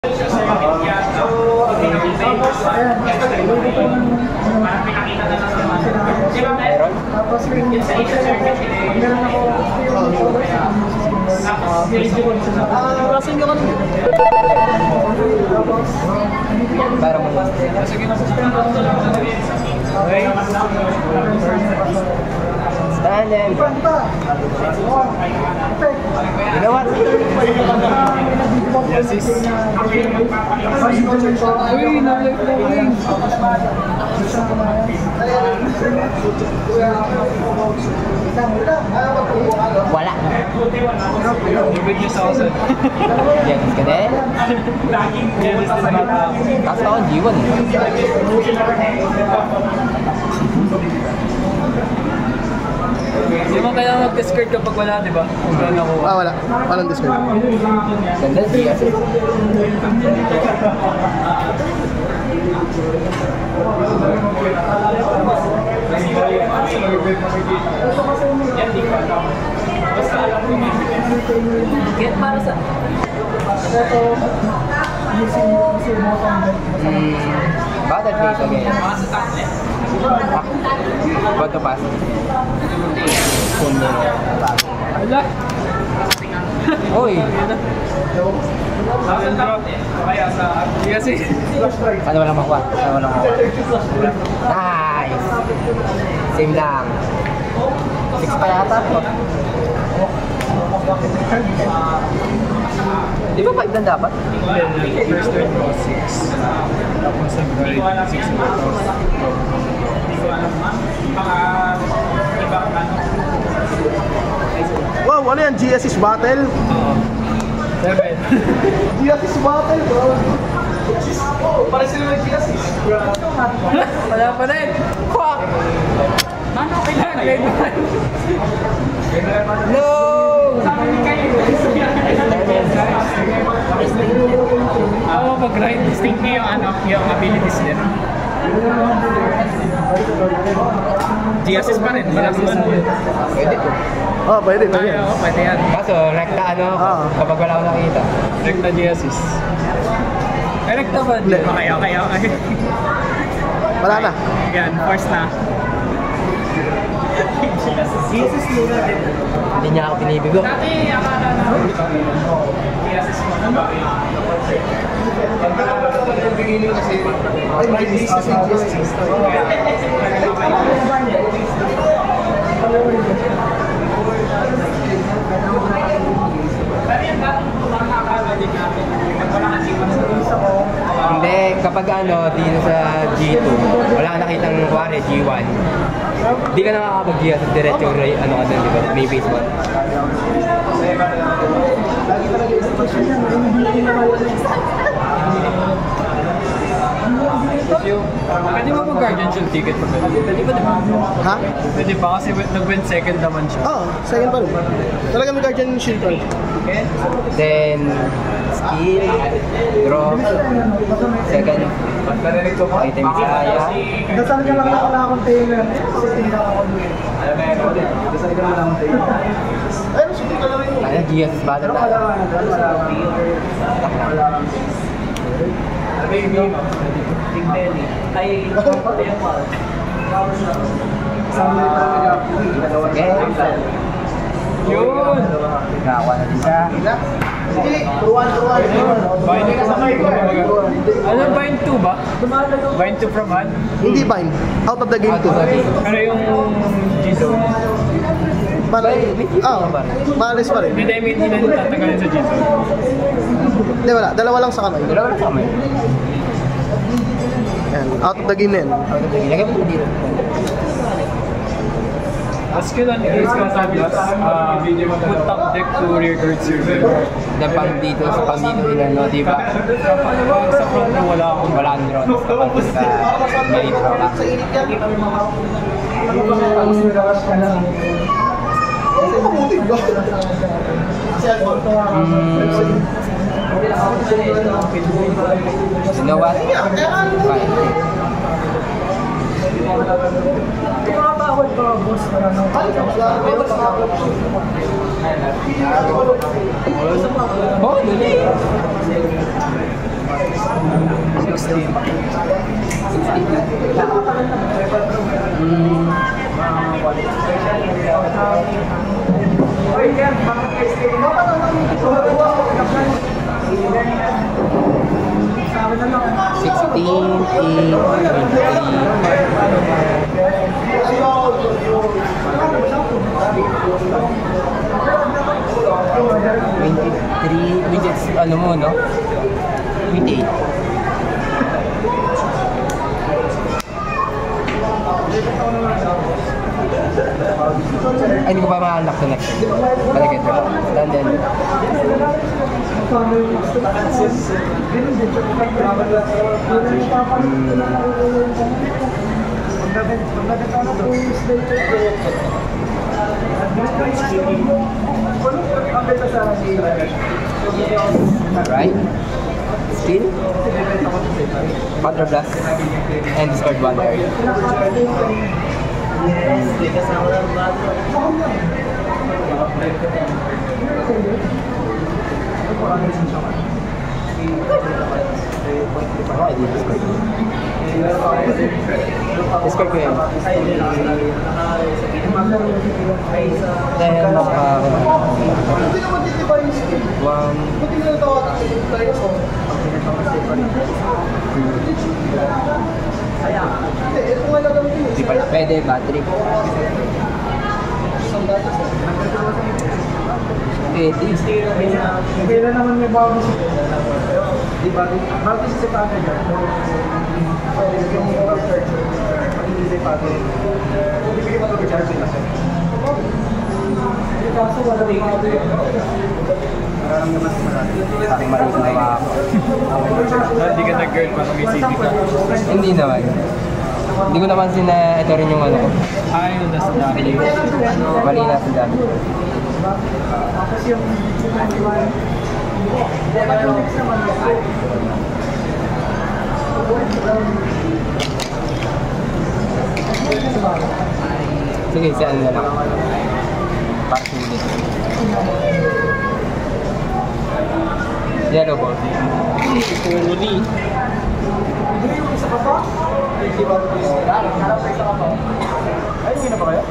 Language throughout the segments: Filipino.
Stand in. You know what? Yes, is. Wala. Good news also. Yes, ka din? Yes, is not. Kaso ako, G1. Hindi mo kailangan mag-discard kapag wala, di ba? Wala. Walang discard. Ganda, G. Get para sa... Battle face again. Bato pass. Ala! Uy! Yes, eh. Sana walang makuha. Sana walang makuha. Nice! Same lang. 6 pa yata. Di ba 5 lang dapat? First turn was 6. Tapos nag-ride 6 Wow, ano yan? GSS battle? 7. GSS battle, bro. Para sila mag-GSS. Wala pa rin. Kwak! Mano, kailangan. No! Ako pag-ride, distinct yung yung abilities nila. GSS pa rin, malakas man. Pwede po. Oh, pwede. Oo, pwede yan. Kaso, rekta ano ako kapag wala akong nakita. Rekta GSS. Ay, rekta ba? Okay. Wala na. Yan, first na. GSS muna din. Hindi niya ako pinibigo. Dati, akala na. GSS muna. Hindi, kapag dito sa G2, wala kang nakitang kuwari, G1. Hindi ka nakakapag-GS at diretso ka doon, di ba? May base 1. Pwede mo mag-guardian shield ticket pa pwede? Pwede ba diba? Ha? Pwede ba? Kasi nag-win second naman siya. Oo, second pa rin. Talaga may guardian shield pa rin. Then, skill, draw, second, item kaya. Dasal ka lang wala akong tailor. Dasal ka lang akong tailor. Ayun, sige ka lang rin. Ano, GS battle tayo. Yun! Nakakuha na din siya. Sige, tuwan. Bind ano, bind 2 ba? Bind 2 from hand? Hindi bind. Out of the game to. Pero yung G-Zone. Maalis pa rin. Hindi na tatagalin sa G-Zone. Hindi, wala. Dalawa lang sa kamay. Dalawa lang sa kamay. Yan, out of the game na yan. Ilagay mo dito. As skill on Ace Casabias, put top deck to rear guard server. Then pang dito nila, no, di ba? Sa front na wala akong drone. Kapag may draw ka. You know what? Fine. Tumakabawal ko, boss. Oh, dali. 16. Ano mo, no? 28. Ay, hindi ko pa ma-unlock to next time. Palagay ito. Then. Right? Skill? Counter blast. And discard one area. Okay, discard. Discard ko yun. Dahil Hindi naman titiba yung skill. Buti na natawa tayo ko. Hindi, ito nga lang naman yun. Di pala pwede, battery. Pwede. Kaya naman may bago si di ba? Bago si Pato dyan. Yung overcharge. Hindi si Pato. Hindi bigyan mag-overcharge sila. Kaso wala rin ito yun. Maraming naman si Marami. Aking maliit na ako. Hindi ka nag-girl pa mag-isipin ka. Hindi naman. Hindi ko napansin na ito rin yung ano ko. Ayun, nasa dami. Mali na sa dami. Tapos yung sige, si ano na lang. Para sulit. Yellow ball. Puli. isa pa pa? Hindi ba ito yung ay, hindi na ba kayo?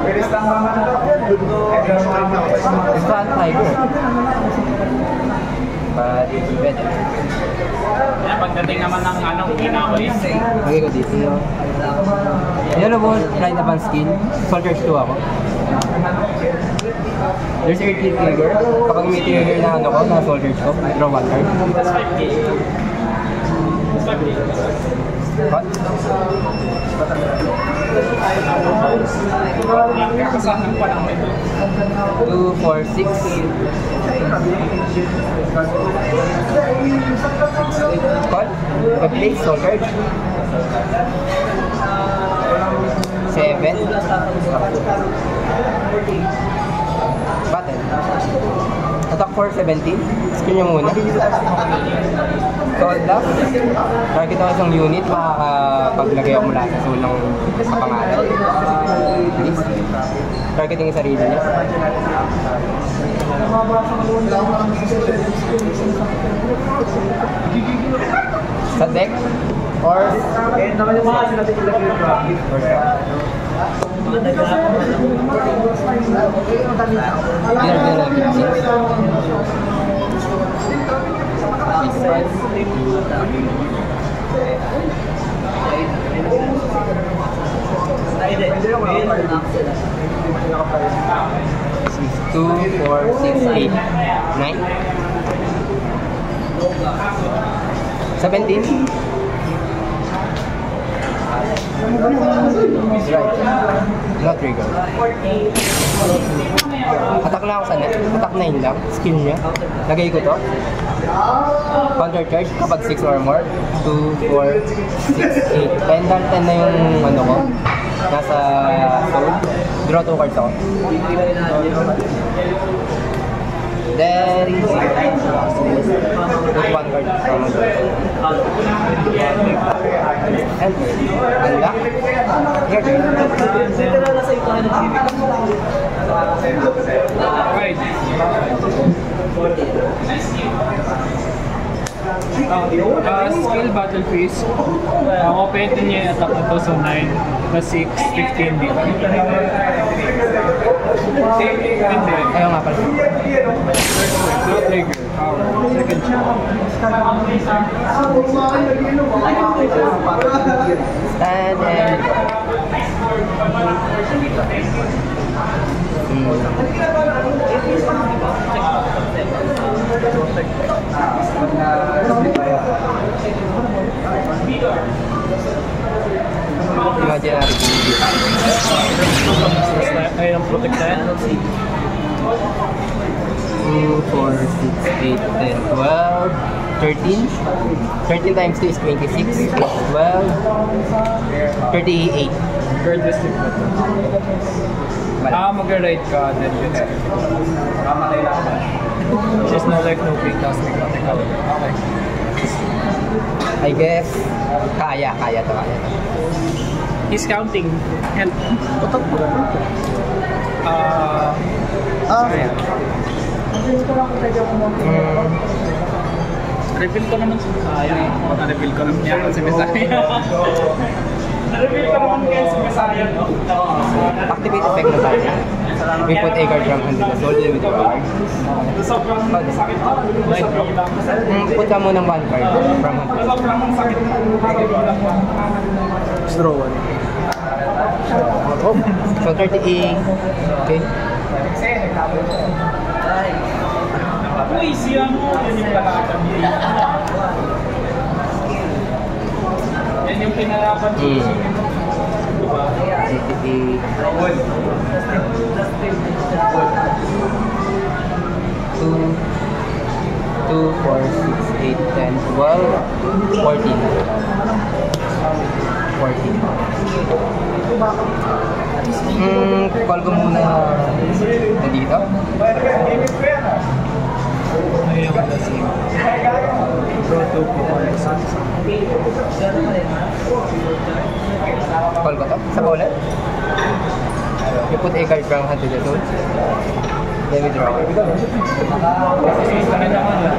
Pero lang naman na yan. Gusto ang tiger. But it's better. Pagdating naman ng ginawa Lagay ko dito. Yellow ball, try na bang skill. Soldiers 2 ako. There's earthly trigger. Kapag may trigger na ano ko, na soldiers ko, draw 1 card. What? 2, 4, 6. Call? Replace soldiers. 7. Battle. Attack for 17. Skill niya muna. Call up. Target ako isang unit, makakapaglagay ako mula sa soul ng kapangalan. Please. Targeting yung sarili niya. Sa deck? Or naman yung mga sila ilagay yung graphic. Two, 4, 6, 8, 9, 17. Right. Not trigger. Attack na ako sa net. Attack 9 lang. Skill niya. Lagay ko to. Counter charge kapag 6 or more. 2, 4, 6, 8. Pendant 10 na yung ano ko. Nasa soul. Draw 2 cards ako. Then, put one card from under. And unlock. Your turn. Right. Skill battle phase. Ang operator niya yung attack na to, so 9 plus 6, 15 dito. Ayaw nga pala. No trigger. Power. Second shot. Stand and... Imaginary. Ayun ang protect na yan. 2, 4, 6, 8, 10, 12, 13. 13 times 2 is 26, 12, 38. Guard district na to. Mag-ride ka, then just no life, no pay, tapos nag-recover. Okay. I guess, kaya to. He's counting. And, reveal ko naman sa Messiah. Na-reveal ko naman yan sa Messiah. Na-reveal ko naman yan sa Messiah. Activate effect na tayo. We put a card from hand to the soul with the card. Put ka munang one card from hand to the Straw one. soul. So 38. Okay. Uy, siya mo! Yan yung kalaban niya. Yan yung pinalaban niya. 2, 4, 6, 8, 10, 12, 14. Call ko muna dito. Ayun ang lasing. Pro 2 po. Call ko to? Sa ulit? You put a card from hand to the soul. Then we draw. Kasi rin naman na.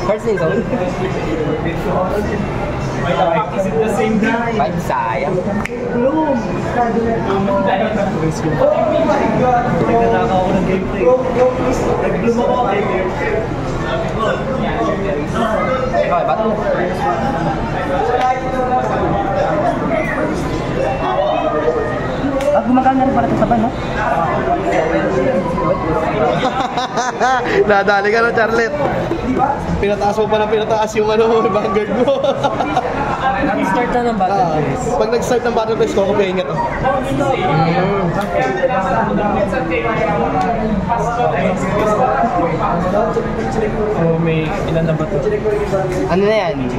Cards din soul? Is it the same guy? 5, sayang. Bloom! Oh my God! Nagkataka ako ng gameplay. Nag-bloom ako kay gameplay. Okay, ba't? Gumagana rin pala ito sa ban, no? Nadali ka na, Charlotte. Pinataas mo pa ng pinataas yung vanguard mo. Nag-start na ng battle phase. Pag nag-start ng battle phase, kukupihin nga to. Oh, may ilan na ba ito? Ano na yan?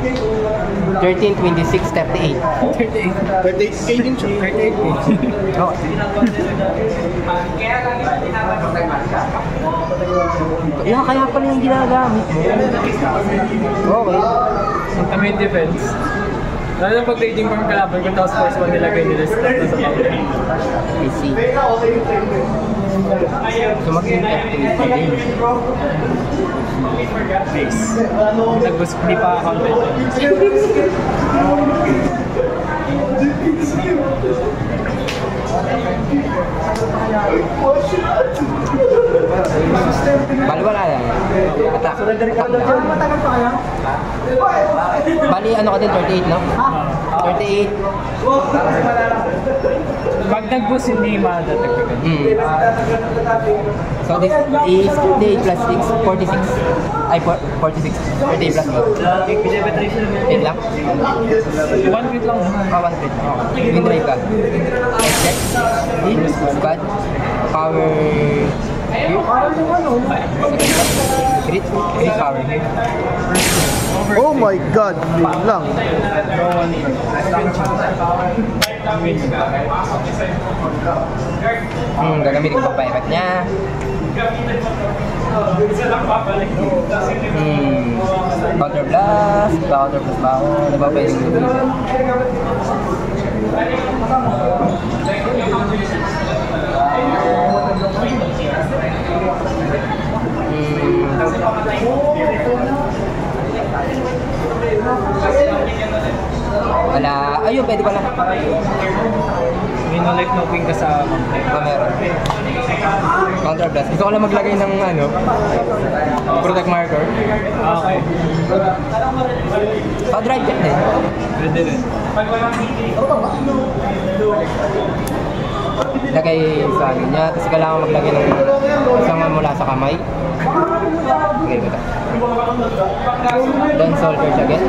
13, 26, 38. 38k din siya. 38 Okay. Yeah, kaya pala yung ginagamit mo. Okay. Ang main defense. Lalo na pag raging farm kalaban ko, tapos force 1 nilagay nila sa power. I see. So mag-activate ka din. Nice. Nag-boost, hindi pa counted. Bali wala lang. Attack. Matagal pa kaya? Bali ano ka din, 38, no? 38. Pag nag-boost, hindi madadagdagan. So this is 38 plus 6, 46. Ay, 46. 38 plus 8. 8 lang? 1 crit lang. 1 crit. Win drive ka. Check. Bad. Power. Here. Crit. Crit power. Oh my God! Wait lang. Draw 1 card. Gagamitin ko pa effect niya. Counter blast ba ako? Ano ba pwedeng gamitin? Wala. Ayun, pwede pala. May no-like no-ping ka sa Meron. Counter blast. Gusto ko lang maglagay ng ano, protect marker. Okay. Pa-drive check din. Pwede rin. Lagay sa akin niya. Tapos kailangan maglagay ng isang mula sa kamay. Okay, ito. Then soldier siya again.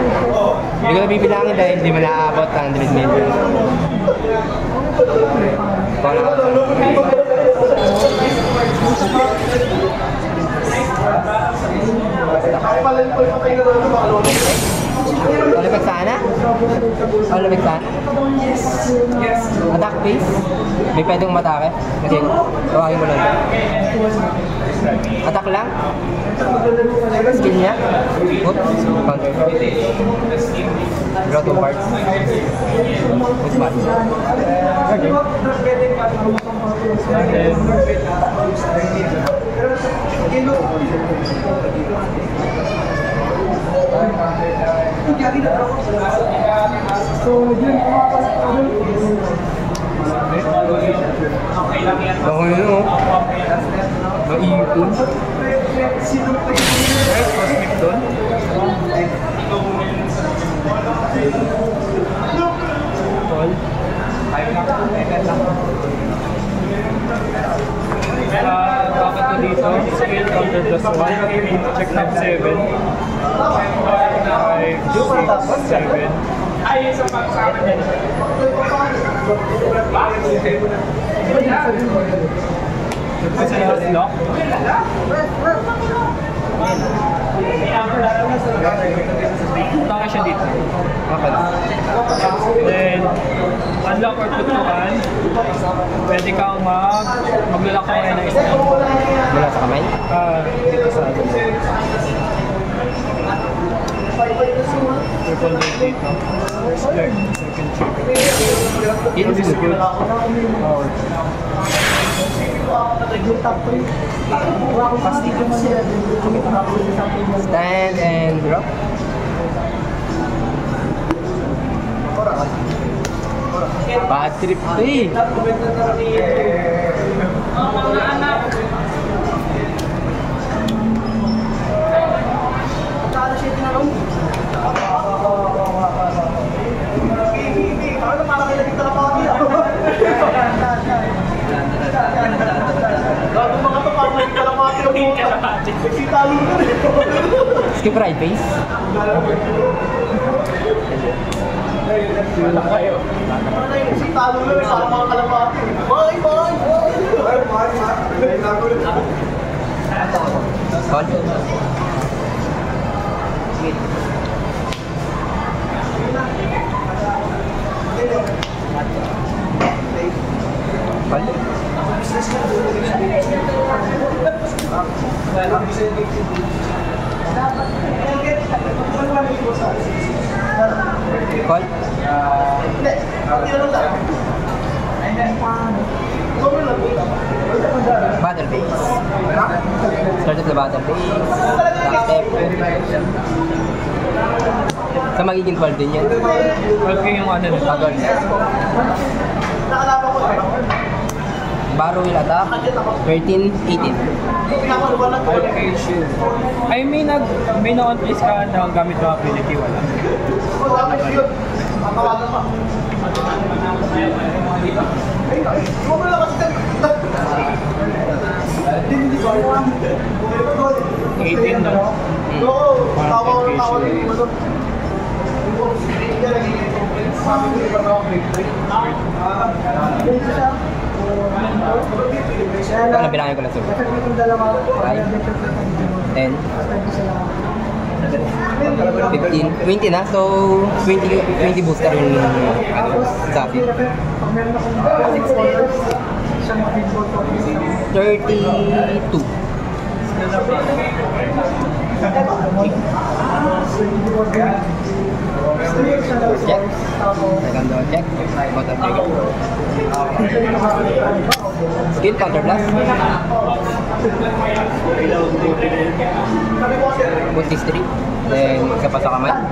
Hindi ko na bibilangin dahil hindi mo naaabot 100 million. Olympic sana? Olympic sana? Yes. Attack base? May pwedeng matake? Kasi tawagin mo lang ito. Attack lang? Skill niya? Put? Counter. Draw 2 parts. With pass. Okay. Okay yun o. Naipon. Right, cosmic doon. Call. Bakit ko dito? Skill counter plus 1. Check top 7. 5, 6, 7. Kasi last lock. Taka siya dito. Okay. Then, unlock or put to hand. Pwede kang maglalak ka ngayon ng isang Mula sa kamay? dito sa atin. Triple date dito. Second check. Yun is good. Power. Stand and drop. Bad trip to eh. Skip right face. Si talo na sa mga kalapati. Bye! Call. Call. Battle phase. Start of the battle phase. Last step. Sa magiging 12 din yan. 12 yung ano nito. Pagod. Baro will attack. 13, 18. Ay, may na-on-place ka na gamit ng ability, wala. Matawagan pa. 18 na. Oo, tawa ko ng tawa ng iba doon. Sabi ko iba na ako victory. Ano bilangin ko lang sa'yo? 5, 10, 15, 20 na. So, 20 booster yung sa akin. Pag meron akong 6 orders, siyang pinball ko. 32. Check. Second door check. Bottom trigger. Skill counter blast. Put this 3. Then, isa pa sa kamay. Ano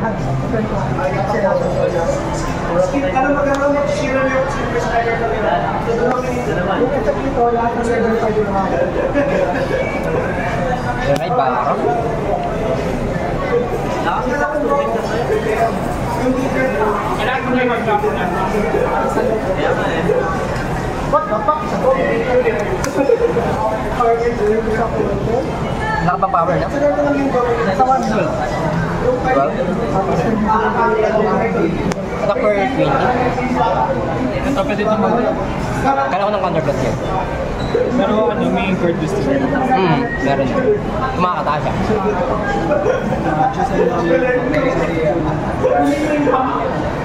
magkakaroon ng zero yung super spider na nila? Yung sa dito, lahat ng level 5 yung mga. Then, ay baro. Kailangan ko na yung mag-drop na. What the fuck? Nakapang-power na. Sa 1 Well, attack for 20. Ito pwede ito mag... Kala ko ng counter blast yan. Pero ano, may incurred distance. Meron na. Kumakata siya.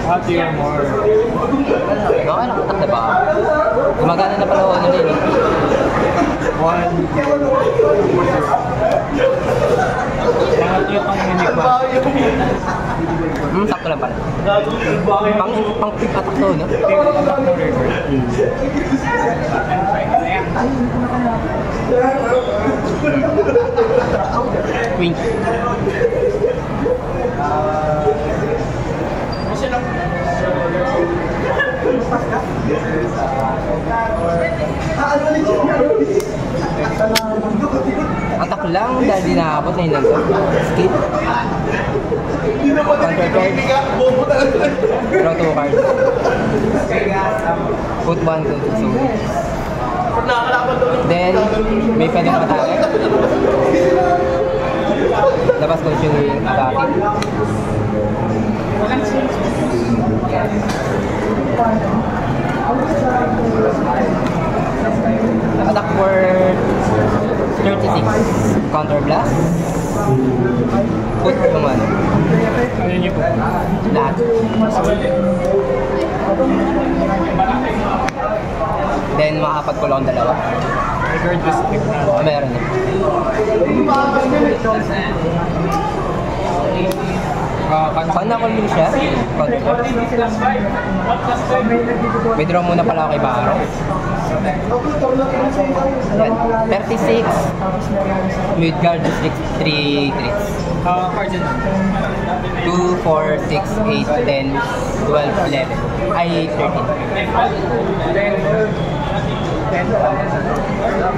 Hot yung more. Okay, nakatak na ba? Gumagana na pala ako nila yun. Pangatlo yung pang-unique ba? Sakto lang pala. Pang pick attack to, no? Wing. Attack lang dahil di nakakabot na yun lang to. Skip. Counter charge. Draw 2 cards. Put 1 to 2. Then, may pwede matake. Labas ko yung atake. Attack for 36. Counter blast. Put yung ano. Ano niyo po? Lahat. Then makakapag-pull akong dalawa. Incurred distance na. Meron na. Pag na-convince siya, counter blast. Withdraw muna pala ako kay Baro. Yan. 36. Midgard district 3 crits. Cards yun. 2, 4, 6, 8, 10, 12, 11. Ay, 13.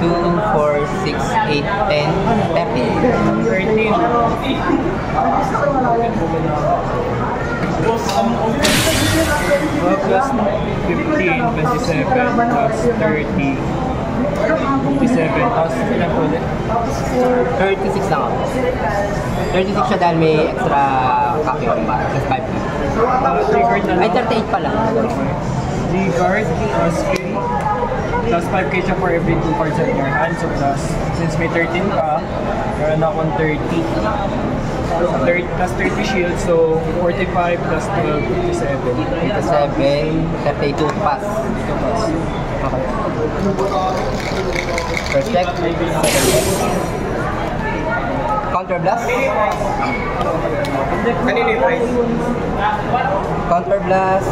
2, 4, 6, 8, 10, 13. 12 plus 15, 27, plus 30, 57, tapos ilan po ulit? 36 lang ako. 36 siya dahil may extra copy ako para plus 5 na. Triggered na Ay, lang. 38 pala. G-guard, plus skill, plus 5k siya for every 2 cards in your hand. So plus, since may 13 ka, meron akong 30. 30 plus 30 shield, so 45 plus 12, 57. 87, 32 pass. Okay. First check, second check. Counter blast. Kanino yung price? Counter blast.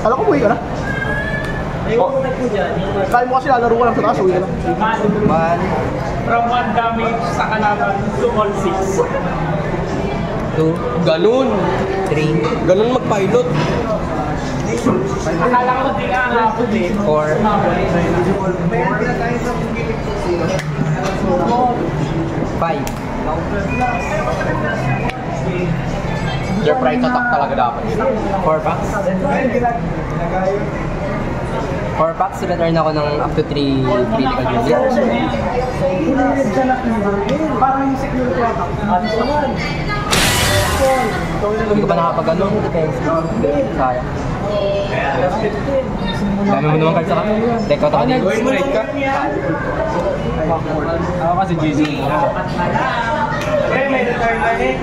Alam ko, buhay ka na. Kaya mo kasi lalaro ka lang sa taas, uwi ka lang. 1, From 1 damage sa kalaban to all 6. 2, Ganun. 3, Ganun mag-pilot. Akala ko di nga hapon eh. 4, 5. Your price attack talaga dapat. 4 packs. 4 packs, return ako ng up to 3 critical units. Parang yung security attack. Hindi ko pa nakapag-ano, defense. Sayang. Dami mo naman cards sa kami. Deck out ako dito. Right ka? Ako kasi GG. Eh, may return na eh.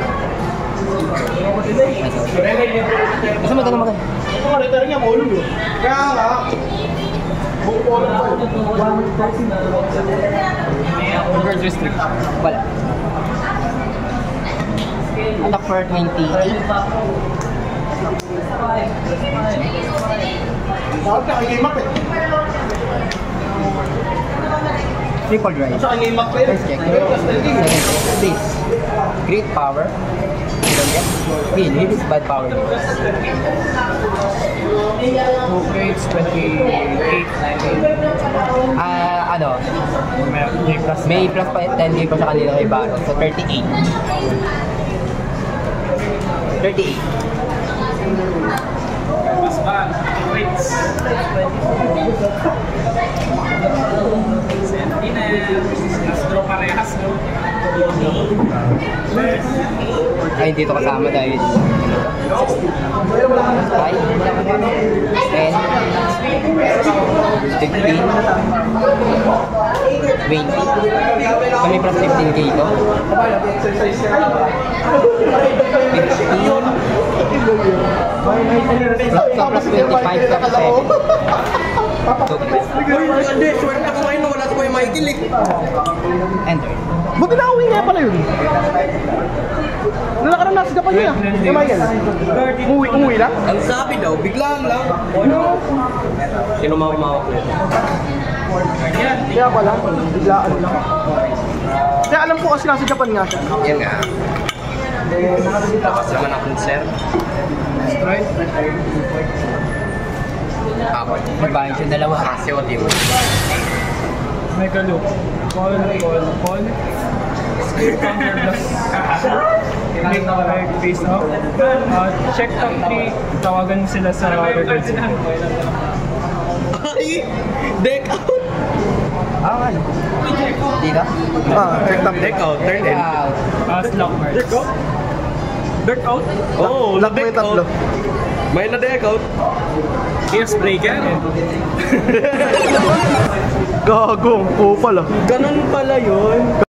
Kasi maganda maganda. Ito niya ulo yun. Kaya nga, buong ulo pa yun. Guard restrict. Wala. Attack for 28. Bakit ka kay Map eh? Triple drive. Sa kay Map eh? First check. Second check. Base. Great power. Heal. Heal is bad power. Okay, it's 28. Ano? May plus. May plus pa 10k pa sa kanila kay Baron. So 38. 38. Mas ba? Wait. Last draw parehas, no? Ay, hindi ito kasama dahil 5, 10, 15, 20. So may plus 15k ito. 15. Plus 25 plus 7. Hindi, swerte ko ngayon, wala ko yung Michael eh. Enter. Buti na uwi nga pala yun. Nalakaran nasa Japan niya. Yung Michael. Umuwi lang? Ang sabi daw, biglaan lang. Sino mawak ko yun? Kaya pala, biglaan lang. Kaya alam ko kasi nasa Japan nga siya. Yan nga. Lakas naman akong sir. Strike. Apat. Magbahin siya dalawa. Kasi o team. Mega loop. Call. Skill counter plus. Make face up. Check top 3. Tawagan sila sa record. Ay! Deck out! Ano? Hindi ka? Check top Deck out, turn in. Out. Slot marks. Dirt out? Oo, Lock mo yung tatlo. May na-deck out. Yes, breaker. Gago, kupal ah. Ganun pala yun.